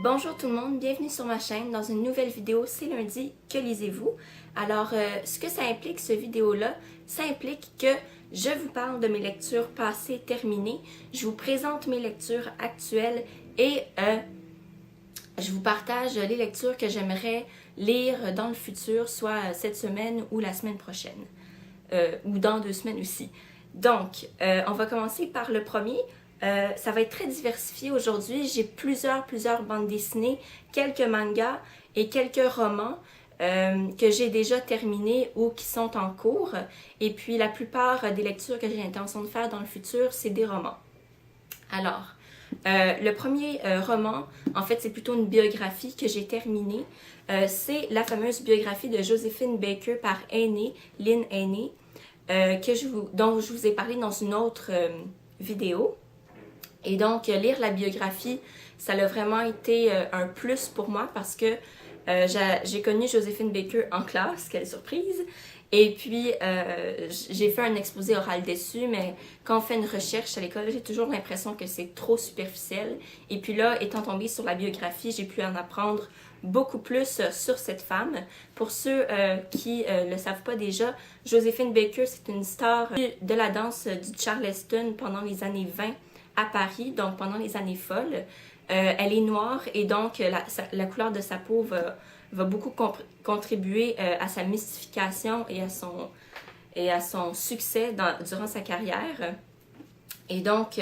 Bonjour tout le monde, bienvenue sur ma chaîne dans une nouvelle vidéo, c'est lundi, que lisez-vous? Alors, ce que ça implique, cette vidéo-là, ça implique que je vous parle de mes lectures passées terminées, je vous présente mes lectures actuelles et je vous partage les lectures que j'aimerais lire dans le futur, soit cette semaine ou la semaine prochaine, ou dans 2 semaines aussi. Donc, on va commencer par le premier. Ça va être très diversifié aujourd'hui. J'ai plusieurs bandes dessinées, quelques mangas et quelques romans que j'ai déjà terminés ou qui sont en cours. Et puis la plupart des lectures que j'ai l'intention de faire dans le futur, c'est des romans. Alors, le premier roman, en fait, c'est plutôt une biographie que j'ai terminée. C'est la fameuse biographie de Josephine Baker par Lynn Haney, dont je vous ai parlé dans une autre vidéo. Et donc, lire la biographie, ça a vraiment été un plus pour moi parce que j'ai connu Josephine Baker en classe, quelle surprise! Et puis, j'ai fait un exposé oral dessus, mais quand on fait une recherche à l'école, j'ai toujours l'impression que c'est trop superficiel. Et puis là, étant tombée sur la biographie, j'ai pu en apprendre beaucoup plus sur cette femme. Pour ceux qui ne le savent pas déjà, Josephine Baker, c'est une star de la danse du Charleston pendant les années 20 à Paris, donc pendant les années folles. Elle est noire et donc la couleur de sa peau va beaucoup contribuer à sa mystification et à son succès durant sa carrière. Et donc,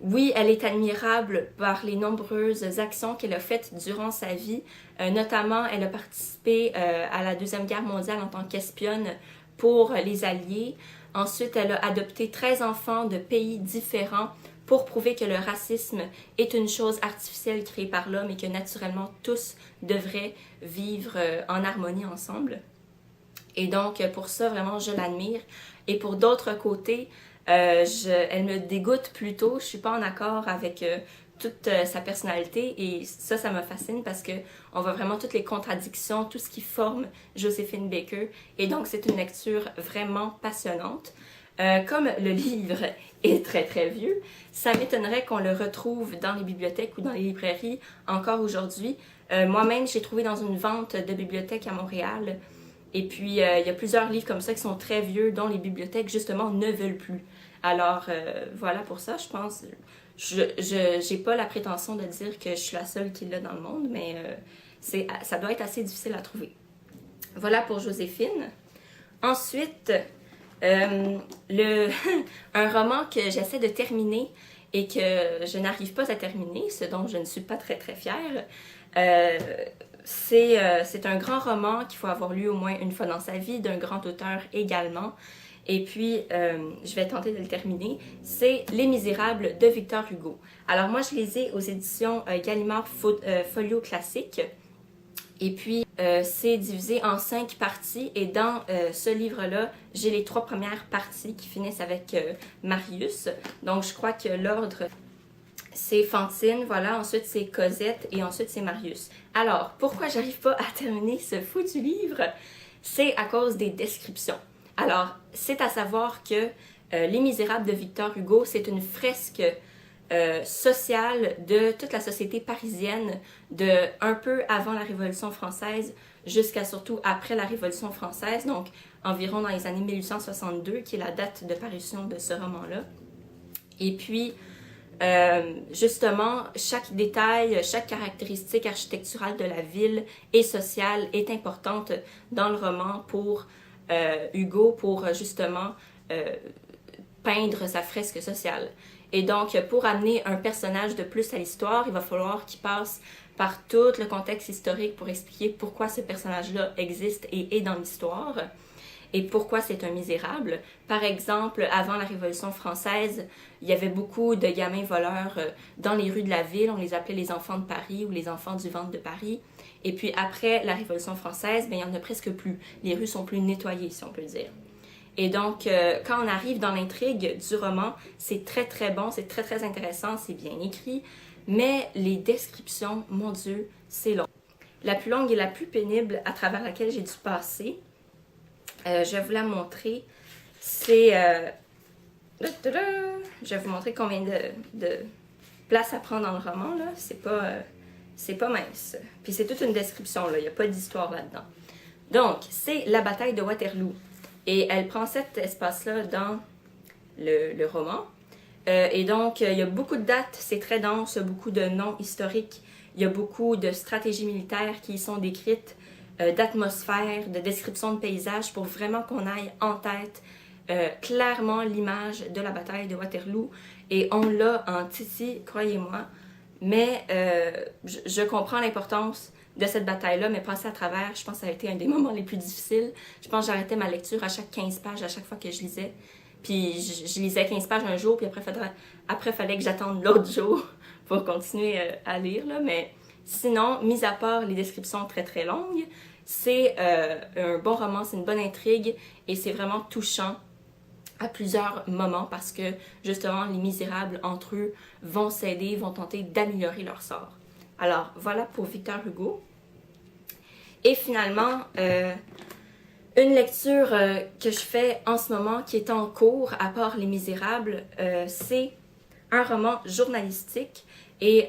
oui, elle est admirable par les nombreuses actions qu'elle a faites durant sa vie. Notamment, elle a participé à la Deuxième Guerre mondiale en tant qu'espionne pour les Alliés. Ensuite, elle a adopté 13 enfants de pays différents pour prouver que le racisme est une chose artificielle créée par l'homme et que naturellement tous devraient vivre en harmonie ensemble. Et donc pour ça, vraiment, je l'admire. Et pour d'autres côtés, elle me dégoûte plutôt. Je suis pas en accord avec toute sa personnalité et ça me fascine parce que on voit vraiment toutes les contradictions, tout ce qui forme Josephine Baker. Et donc c'est une lecture vraiment passionnante. Comme le livre est très vieux, ça m'étonnerait qu'on le retrouve dans les bibliothèques ou dans les librairies encore aujourd'hui. Moi-même, j'ai trouvé dans une vente de bibliothèque à Montréal. Et puis, il y a plusieurs livres comme ça qui sont très vieux, dont les bibliothèques, justement, ne veulent plus. Alors, voilà pour ça, je pense. Je n'ai pas la prétention de dire que je suis la seule qui l'a dans le monde, mais ça doit être assez difficile à trouver. Voilà pour Joséphine. Ensuite, un roman que j'essaie de terminer et que je n'arrive pas à terminer, ce dont je ne suis pas très fière. C'est un grand roman qu'il faut avoir lu au moins une fois dans sa vie, d'un grand auteur également. Et puis, je vais tenter de le terminer. C'est Les Misérables de Victor Hugo. Alors moi, je les ai aux éditions Gallimard Folio Classique. Et puis, c'est divisé en 5 parties. Et dans ce livre-là, j'ai les 3 premières parties qui finissent avec Marius. Donc, je crois que l'ordre, c'est Fantine, voilà. Ensuite, c'est Cosette et ensuite, c'est Marius. Alors, pourquoi j'arrive pas à terminer ce foutu livre? C'est à cause des descriptions. Alors, c'est à savoir que Les Misérables de Victor Hugo, c'est une fresque sociale de toute la société parisienne de un peu avant la Révolution française jusqu'à surtout après la Révolution française, donc environ dans les années 1862, qui est la date de parution de ce roman-là. Et puis, justement, chaque détail, chaque caractéristique architecturale de la ville et sociale est importante dans le roman pour Hugo, pour justement peindre sa fresque sociale. Et donc, pour amener un personnage de plus à l'histoire, il va falloir qu'il passe par tout le contexte historique pour expliquer pourquoi ce personnage-là existe et est dans l'histoire et pourquoi c'est un misérable. Par exemple, avant la Révolution française, il y avait beaucoup de gamins voleurs dans les rues de la ville. On les appelait les enfants de Paris ou les enfants du ventre de Paris. Et puis après la Révolution française, il n'y en a presque plus. Les rues sont plus nettoyées, si on peut dire. Et donc, quand on arrive dans l'intrigue du roman, c'est très bon, c'est très intéressant, c'est bien écrit, mais les descriptions, mon Dieu, c'est long. La plus longue et la plus pénible à travers laquelle j'ai dû passer, je vais vous la montrer, c'est... je vais vous montrer combien de place à prendre dans le roman, là. C'est c'est pas mince. Puis c'est toute une description, là, il n'y a pas d'histoire là-dedans. Donc, c'est la bataille de Waterloo. Et elle prend cet espace-là dans le roman. Et donc, il y a beaucoup de dates, c'est très dense, beaucoup de noms historiques, il y a beaucoup de stratégies militaires qui y sont décrites, d'atmosphère, de description de paysages pour vraiment qu'on aille en tête clairement l'image de la bataille de Waterloo. Et on l'a en titi, croyez-moi. Mais je comprends l'importance de cette bataille-là, mais passer à travers, je pense que ça a été un des moments les plus difficiles. Je pense que j'arrêtais ma lecture à chaque 15 pages, à chaque fois que je lisais. Puis je lisais 15 pages un jour, puis après fallait que j'attende l'autre jour pour continuer à lire. Là. Mais sinon, mis à part les descriptions très très longues, c'est un bon roman, c'est une bonne intrigue et c'est vraiment touchant à plusieurs moments parce que justement les misérables entre eux vont s'aider, vont tenter d'améliorer leur sort. Alors voilà pour Victor Hugo. Et finalement, une lecture que je fais en ce moment qui est en cours, à part Les Misérables, c'est un roman journalistique. Et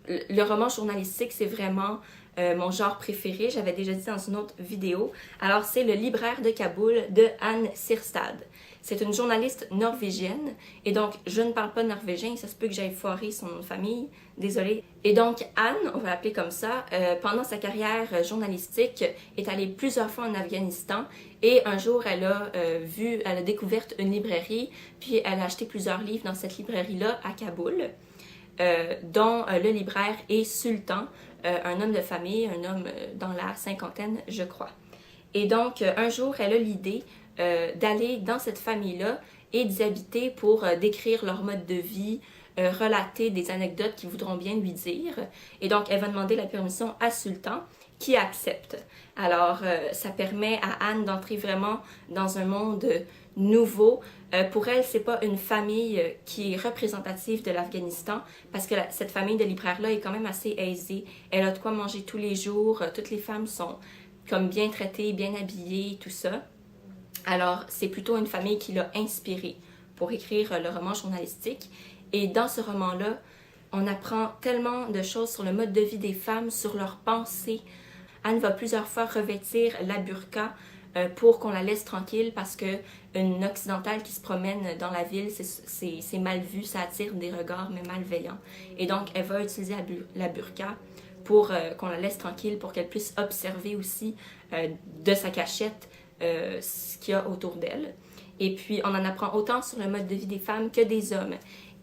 le roman journalistique, c'est vraiment mon genre préféré. J'avais déjà dit dans une autre vidéo. Alors, c'est Le Libraire de Kaboul de Anne Sirstad. C'est une journaliste norvégienne. Et donc, je ne parle pas norvégien. Ça se peut que j'aille foirer son nom de famille. Désolée. Et donc, Anne, on va l'appeler comme ça, pendant sa carrière journalistique, est allée plusieurs fois en Afghanistan. Et un jour, elle a découvert une librairie. Puis, elle a acheté plusieurs livres dans cette librairie-là à Kaboul. Dont le libraire est Sultan, un homme de famille, un homme dans la cinquantaine, je crois. Et donc, un jour, elle a l'idée d'aller dans cette famille-là et d'y habiter pour décrire leur mode de vie, relater des anecdotes qu'ils voudront bien lui dire. Et donc, elle va demander la permission à Sultan, qui accepte. Alors, ça permet à Anne d'entrer vraiment dans un monde nouveau. Pour elle, c'est pas une famille qui est représentative de l'Afghanistan parce que cette famille de libraire-là est quand même assez aisée. Elle a de quoi manger tous les jours. Toutes les femmes sont comme bien traitées, bien habillées, tout ça. Alors, c'est plutôt une famille qui l'a inspirée pour écrire le roman journalistique. Et dans ce roman-là, on apprend tellement de choses sur le mode de vie des femmes, sur leurs pensées. Anne va plusieurs fois revêtir la burqa pour qu'on la laisse tranquille parce qu'une occidentale qui se promène dans la ville, c'est mal vu, ça attire des regards mais malveillants. Et donc, elle va utiliser la burqa pour qu'on la laisse tranquille, pour qu'elle puisse observer aussi de sa cachette ce qu'il y a autour d'elle. Et puis, on en apprend autant sur le mode de vie des femmes que des hommes.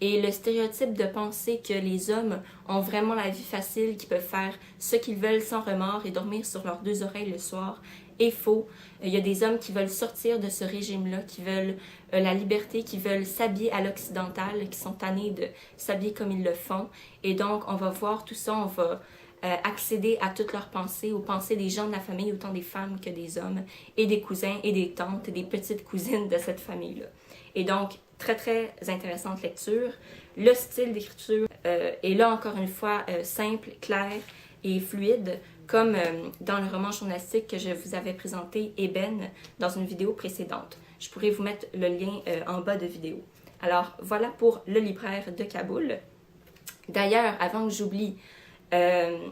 Et le stéréotype de penser que les hommes ont vraiment la vie facile, qu'ils peuvent faire ce qu'ils veulent sans remords et dormir sur leurs deux oreilles le soir, est faux. Il y a des hommes qui veulent sortir de ce régime-là, qui veulent la liberté, qui veulent s'habiller à l'occidental, qui sont tannés de s'habiller comme ils le font. Et donc, on va voir tout ça, on va accéder à toutes leurs pensées, aux pensées des gens de la famille, autant des femmes que des hommes, et des cousins et des tantes et des petites cousines de cette famille-là. Et donc, très très intéressante lecture. Le style d'écriture est là encore une fois simple, clair et fluide, comme dans le roman journalistique que je vous avais présenté, Ébène, dans une vidéo précédente. Je pourrais vous mettre le lien en bas de vidéo. Alors, voilà pour Le Libraire de Kaboul. D'ailleurs, avant que j'oublie, en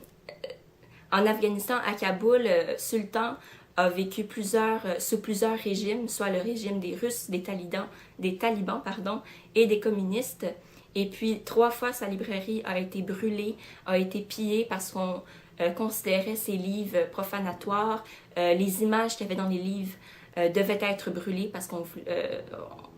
Afghanistan, à Kaboul, Sultan a vécu sous plusieurs régimes, soit le régime des Russes, des talibans, et des communistes. Et puis, 3 fois, sa librairie a été brûlée, a été pillée parce qu'on considérait ses livres profanatoires. Les images qu'il y avait dans les livres devaient être brûlées parce qu'on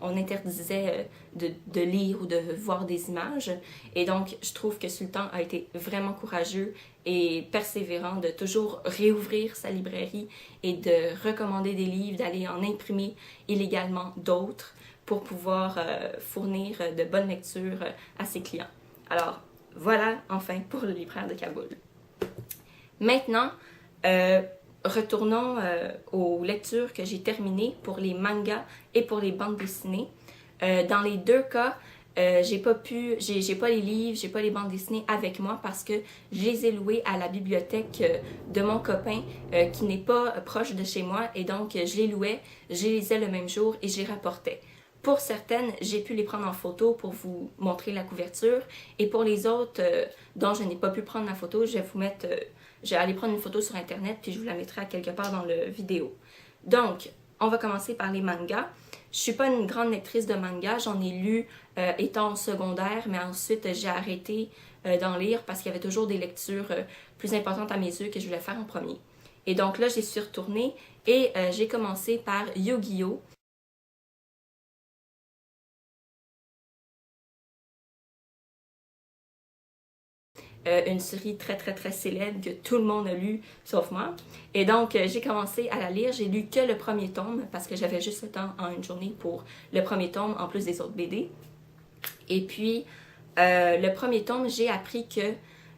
interdisait de lire ou de voir des images. Et donc, je trouve que Sultan a été vraiment courageux et persévérant de toujours réouvrir sa librairie et de recommander des livres, d'aller en imprimer illégalement d'autres pour pouvoir fournir de bonnes lectures à ses clients. Alors, voilà enfin pour Le Libraire de Kaboul. Maintenant, retournons aux lectures que j'ai terminées pour les mangas et pour les bandes dessinées. Dans les deux cas, j'ai pas les livres, j'ai pas les bandes dessinées avec moi parce que je les ai louées à la bibliothèque de mon copain qui n'est pas proche de chez moi et donc je les louais, je les lisais le même jour et je les rapportais. Pour certaines, j'ai pu les prendre en photo pour vous montrer la couverture. Et pour les autres dont je n'ai pas pu prendre la photo, je vais vous mettre... je vais aller prendre une photo sur Internet puis je vous la mettrai à quelque part dans la vidéo. Donc, on va commencer par les mangas. Je suis pas une grande lectrice de manga. J'en ai lu étant au secondaire, mais ensuite j'ai arrêté d'en lire parce qu'il y avait toujours des lectures plus importantes à mes yeux que je voulais faire en premier. Et donc là, j'y suis retournée et j'ai commencé par Yu-Gi-Oh! Une série très célèbre que tout le monde a lu, sauf moi. Et donc, j'ai commencé à la lire. J'ai lu que le premier tome, parce que j'avais juste le temps en une journée pour le premier tome, en plus des autres BD. Et puis, le premier tome, j'ai appris que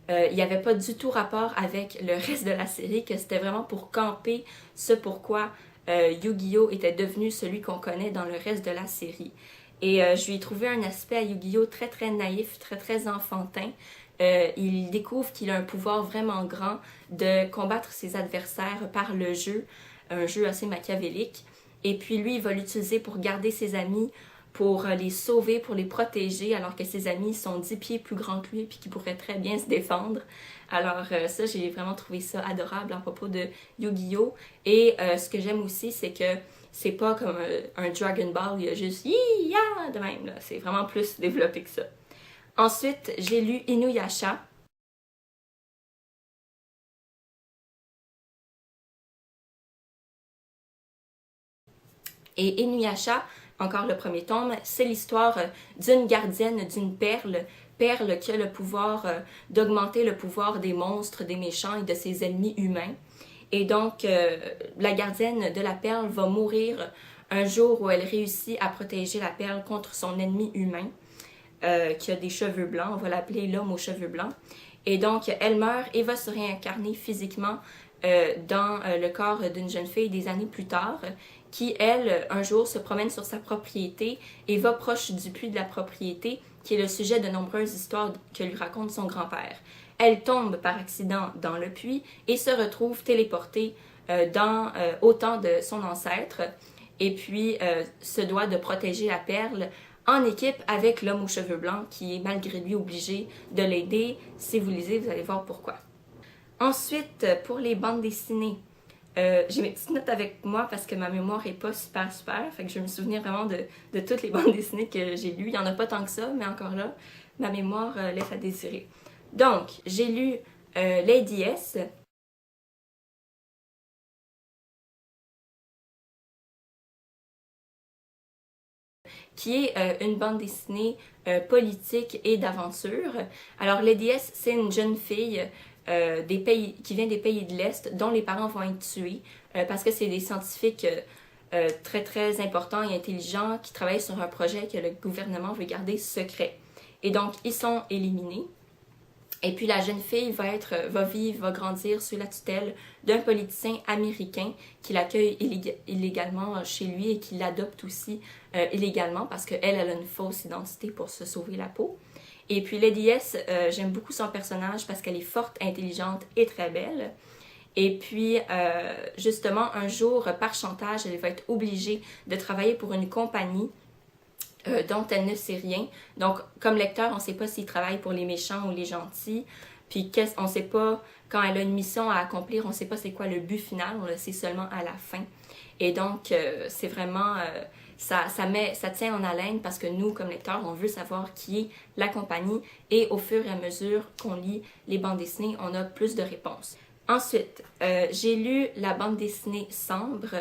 il n'y avait pas du tout rapport avec le reste de la série, que c'était vraiment pour camper ce pourquoi Yu-Gi-Oh! Était devenu celui qu'on connaît dans le reste de la série. Et je lui ai trouvé un aspect à Yu-Gi-Oh! Très naïf, très enfantin. Il découvre qu'il a un pouvoir vraiment grand de combattre ses adversaires par le jeu, un jeu assez machiavélique. Et puis lui, il va l'utiliser pour garder ses amis, pour les sauver, pour les protéger, alors que ses amis sont 10 pieds plus grands que lui et qui pourraient très bien se défendre. Alors ça, j'ai vraiment trouvé ça adorable à propos de Yu-Gi-Oh! Et ce que j'aime aussi, c'est que c'est pas comme un Dragon Ball, il y a juste ya de même, là. C'est vraiment plus développé que ça. Ensuite, j'ai lu Inuyasha. Et Inuyasha, encore le premier tome, c'est l'histoire d'une gardienne d'une perle qui a le pouvoir d'augmenter le pouvoir des monstres, des méchants et de ses ennemis humains. Et donc, la gardienne de la perle va mourir un jour où elle réussit à protéger la perle contre son ennemi humain. Qui a des cheveux blancs, on va l'appeler l'homme aux cheveux blancs. Et donc, elle meurt et va se réincarner physiquement dans le corps d'une jeune fille des années plus tard, qui, elle, un jour se promène sur sa propriété et va proche du puits de la propriété, qui est le sujet de nombreuses histoires que lui raconte son grand-père. Elle tombe par accident dans le puits et se retrouve téléportée au temps de son ancêtre, et puis se doit de protéger la perle en équipe avec l'homme aux cheveux blancs qui est malgré lui obligé de l'aider. Si vous lisez, vous allez voir pourquoi. Ensuite, pour les bandes dessinées, j'ai mes petites notes avec moi parce que ma mémoire est pas super, fait que je vais me souvenir vraiment de toutes les bandes dessinées que j'ai lues. Il y en a pas tant que ça, mais encore là, ma mémoire laisse à désirer. Donc, j'ai lu Lady S, qui est une bande dessinée politique et d'aventure. Alors, Lady S, c'est une jeune fille qui vient des pays de l'Est, dont les parents vont être tués parce que c'est des scientifiques très importants et intelligents qui travaillent sur un projet que le gouvernement veut garder secret. Et donc, ils sont éliminés. Et puis la jeune fille va grandir sous la tutelle d'un politicien américain qui l'accueille illégalement chez lui et qui l'adopte aussi illégalement parce qu'elle a une fausse identité pour se sauver la peau. Et puis Lady S, j'aime beaucoup son personnage parce qu'elle est forte, intelligente et très belle. Et puis, justement, un jour, par chantage, elle va être obligée de travailler pour une compagnie dont elle ne sait rien. Donc, comme lecteur, on ne sait pas s'il travaille pour les méchants ou les gentils. Puis, on ne sait pas, quand elle a une mission à accomplir, on ne sait pas c'est quoi le but final, on le sait seulement à la fin. Et donc, c'est vraiment... ça tient en haleine parce que nous, comme lecteurs, on veut savoir qui est la compagnie. Et au fur et à mesure qu'on lit les bandes dessinées, on a plus de réponses. Ensuite, j'ai lu la bande dessinée Sambre.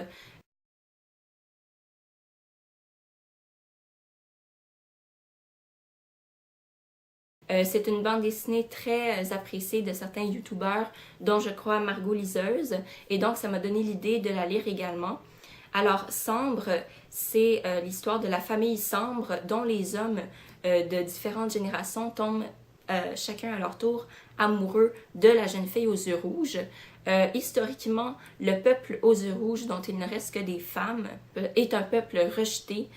C'est une bande dessinée très appréciée de certains youtubeurs, dont je crois Margot Liseuse, et donc ça m'a donné l'idée de la lire également. Alors, Sambre, c'est l'histoire de la famille Sambre, dont les hommes de différentes générations tombent chacun à leur tour amoureux de la jeune fille aux yeux rouges. Historiquement, le peuple aux yeux rouges, dont il ne reste que des femmes, est un peuple rejeté,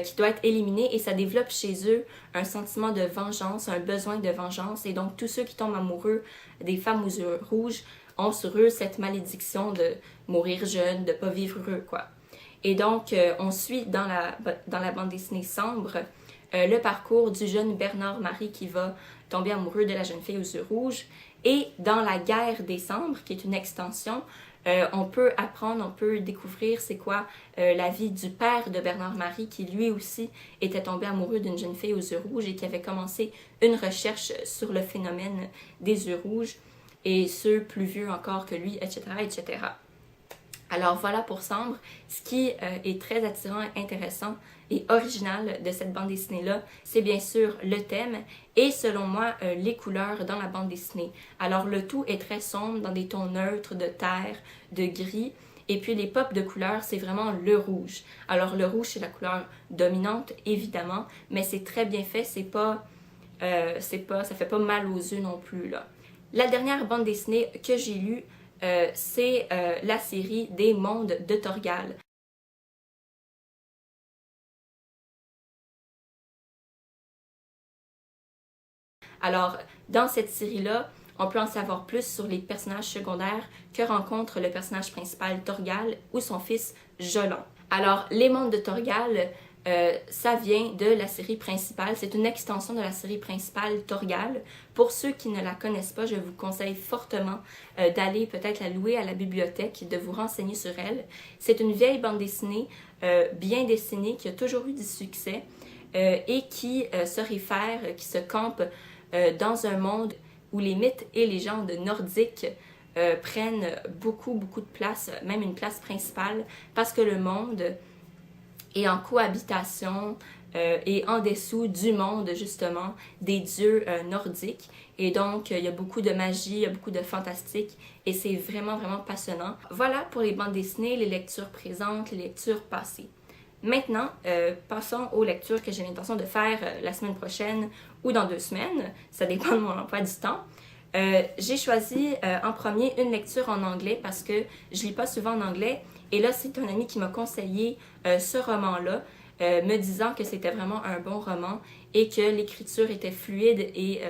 qui doit être éliminé et ça développe chez eux un sentiment de vengeance, un besoin de vengeance et donc tous ceux qui tombent amoureux des femmes aux yeux rouges ont sur eux cette malédiction de mourir jeune, de pas vivre heureux quoi. Et donc, on suit dans la bande dessinée Sambre le parcours du jeune Bernard-Marie qui va tomber amoureux de la jeune fille aux yeux rouges. Et dans la guerre des Cendres, qui est une extension, on peut apprendre, on peut découvrir c'est quoi la vie du père de Bernard-Marie qui lui aussi était tombé amoureux d'une jeune fille aux yeux rouges et qui avait commencé une recherche sur le phénomène des yeux rouges et ceux plus vieux encore que lui, etc., etc. Alors voilà pour Sambre. Ce qui est très attirant, intéressant et original de cette bande dessinée-là, c'est bien sûr le thème et selon moi, les couleurs dans la bande dessinée. Alors le tout est très sombre, dans des tons neutres de terre, de gris. Et puis les pops de couleurs, c'est vraiment le rouge. Alors le rouge, c'est la couleur dominante, évidemment, mais c'est très bien fait, ça fait pas mal aux yeux non plus, là. La dernière bande dessinée que j'ai lue, c'est la série des mondes de Torgal. Alors, dans cette série-là, on peut en savoir plus sur les personnages secondaires que rencontre le personnage principal Torgal ou son fils Jolon. Alors, les mondes de Torgal, ça vient de la série principale. C'est une extension de la série principale Torgal. Pour ceux qui ne la connaissent pas, je vous conseille fortement d'aller peut-être la louer à la bibliothèque, de vous renseigner sur elle. C'est une vieille bande dessinée, bien dessinée, qui a toujours eu du succès et qui se réfère, qui se campe dans un monde où les mythes et légendes nordiques prennent beaucoup de place, même une place principale, parce que le monde est en cohabitation et en dessous du monde, justement, des dieux nordiques. Et donc, il y a beaucoup de magie, il y a beaucoup de fantastique, et c'est vraiment passionnant. Voilà pour les bandes dessinées, les lectures présentes, les lectures passées. Maintenant, passons aux lectures que j'ai l'intention de faire la semaine prochaine ou dans 2 semaines. Ça dépend de mon emploi du temps. J'ai choisi en premier une lecture en anglais parce que je lis pas souvent en anglais. Et là, c'est un ami qui m'a conseillé ce roman-là, me disant que c'était vraiment un bon roman et que l'écriture était fluide et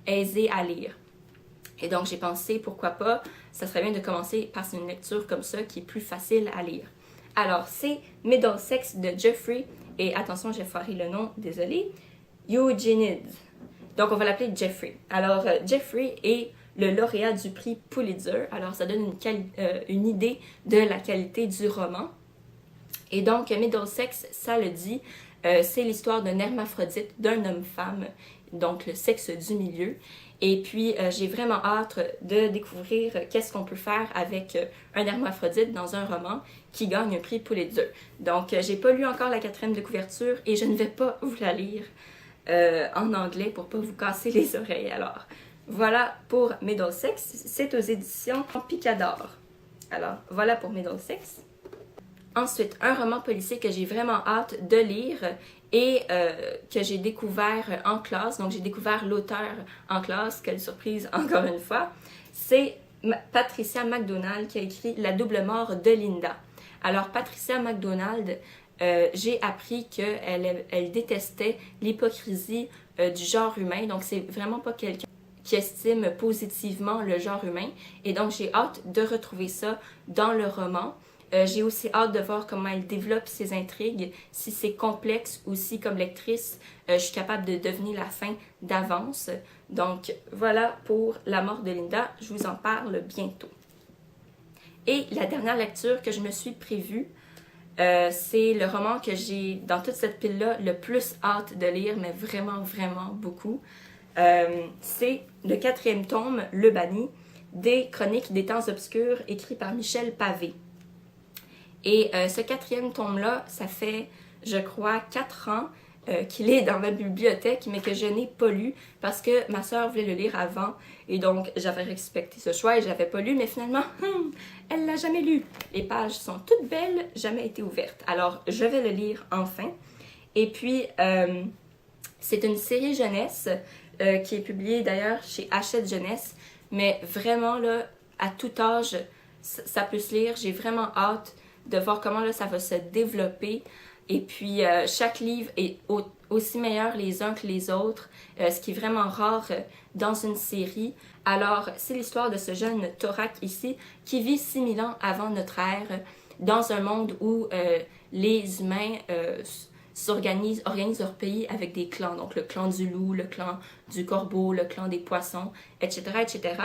aisée à lire. Et donc, j'ai pensé, pourquoi pas, ça serait bien de commencer par une lecture comme ça qui est plus facile à lire. Alors, c'est Middlesex de Geoffrey, et attention, j'ai foiré le nom, désolé, Eugenides. Donc, on va l'appeler Geoffrey. Alors, Geoffrey est le lauréat du prix Pulitzer, alors ça donne une idée de la qualité du roman. Et donc, Middlesex, ça le dit, c'est l'histoire d'un hermaphrodite, d'un homme-femme, donc le sexe du milieu. Et puis, j'ai vraiment hâte de découvrir qu'est-ce qu'on peut faire avec un hermaphrodite dans un roman qui gagne un prix Pulitzer. Donc, j'ai pas lu encore la 4e de couverture et je ne vais pas vous la lire en anglais pour pas vous casser les oreilles. Alors, voilà pour Middlesex. C'est aux éditions Picador. Alors, voilà pour Middlesex. Ensuite, un roman policier que j'ai vraiment hâte de lire et que j'ai découvert en classe. Donc, j'ai découvert l'auteur en classe. Quelle surprise, encore une fois. C'est Patricia MacDonald qui a écrit La double mort de Linda. Alors, Patricia MacDonald, j'ai appris qu'elle détestait l'hypocrisie du genre humain. Donc, c'est vraiment pas quelqu'un qui estime positivement le genre humain. Et donc, j'ai hâte de retrouver ça dans le roman. J'ai aussi hâte de voir comment elle développe ses intrigues, si c'est complexe ou si, comme lectrice, je suis capable de deviner la fin d'avance. Donc, voilà pour La mort de Linda. Je vous en parle bientôt. Et la dernière lecture que je me suis prévue, c'est le roman que j'ai, dans toute cette pile-là, le plus hâte de lire, mais vraiment beaucoup. C'est le 4e tome, Le Banni, des Chroniques des temps obscurs, écrit par Michel Pavé. Et ce 4e tome-là, ça fait, je crois, 4 ans qu'il est dans ma bibliothèque, mais que je n'ai pas lu parce que ma sœur voulait le lire avant. Et donc, j'avais respecté ce choix et je l'avais pas lu, mais finalement, elle l'a jamais lu. Les pages sont toutes belles, jamais été ouvertes. Alors, je vais le lire enfin. Et puis, c'est une série jeunesse qui est publiée d'ailleurs chez Hachette Jeunesse, mais vraiment, là, à tout âge, ça peut se lire. J'ai vraiment hâte de voir comment là, ça va se développer. Et puis, chaque livre est aussi meilleur les uns que les autres, ce qui est vraiment rare dans une série. Alors, c'est l'histoire de ce jeune Thorak ici, qui vit 6000 ans avant notre ère, dans un monde où les humains organisent leur pays avec des clans. Donc le clan du loup, le clan du corbeau, le clan des poissons, etc. etc.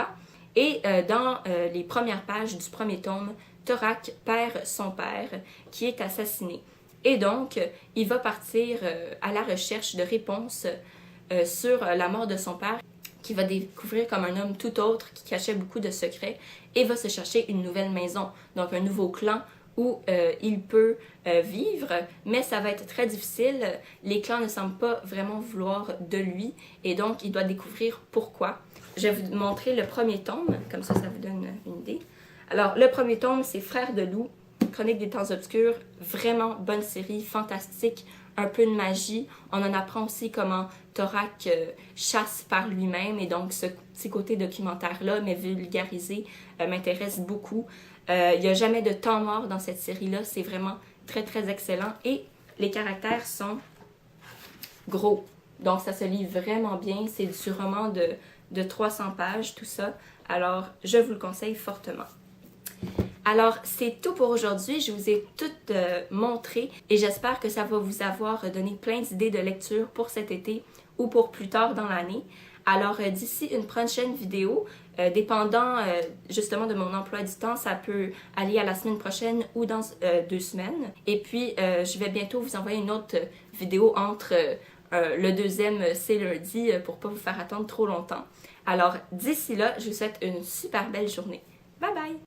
Et dans les premières pages du premier tome, Thorak perd son père qui est assassiné. Et donc, il va partir à la recherche de réponses sur la mort de son père, qui va découvrir comme un homme tout autre qui cachait beaucoup de secrets et va se chercher une nouvelle maison, donc un nouveau clan où il peut vivre, mais ça va être très difficile. Les clans ne semblent pas vraiment vouloir de lui et donc il doit découvrir pourquoi. Je vais vous montrer le premier tome, comme ça vous donne une idée. Alors, le premier tome, c'est Frères de loup, Chronique des temps obscurs, vraiment bonne série, fantastique, un peu de magie. On en apprend aussi comment Thorak chasse par lui-même et donc ce petit côté documentaire-là, mais vulgarisé, m'intéresse beaucoup. Il n'y a jamais de temps mort dans cette série-là, c'est vraiment très très excellent et les caractères sont gros. Donc ça se lit vraiment bien, c'est du roman de 300 pages, tout ça. Alors, je vous le conseille fortement. Alors, c'est tout pour aujourd'hui. Je vous ai tout montré et j'espère que ça va vous avoir donné plein d'idées de lecture pour cet été ou pour plus tard dans l'année. Alors, d'ici une prochaine vidéo, dépendant justement de mon emploi du temps, ça peut aller à la semaine prochaine ou dans 2 semaines. Et puis, je vais bientôt vous envoyer une autre vidéo entre le deuxième, c'est lundi, pour pas vous faire attendre trop longtemps. Alors, d'ici là, je vous souhaite une super belle journée. Bye bye!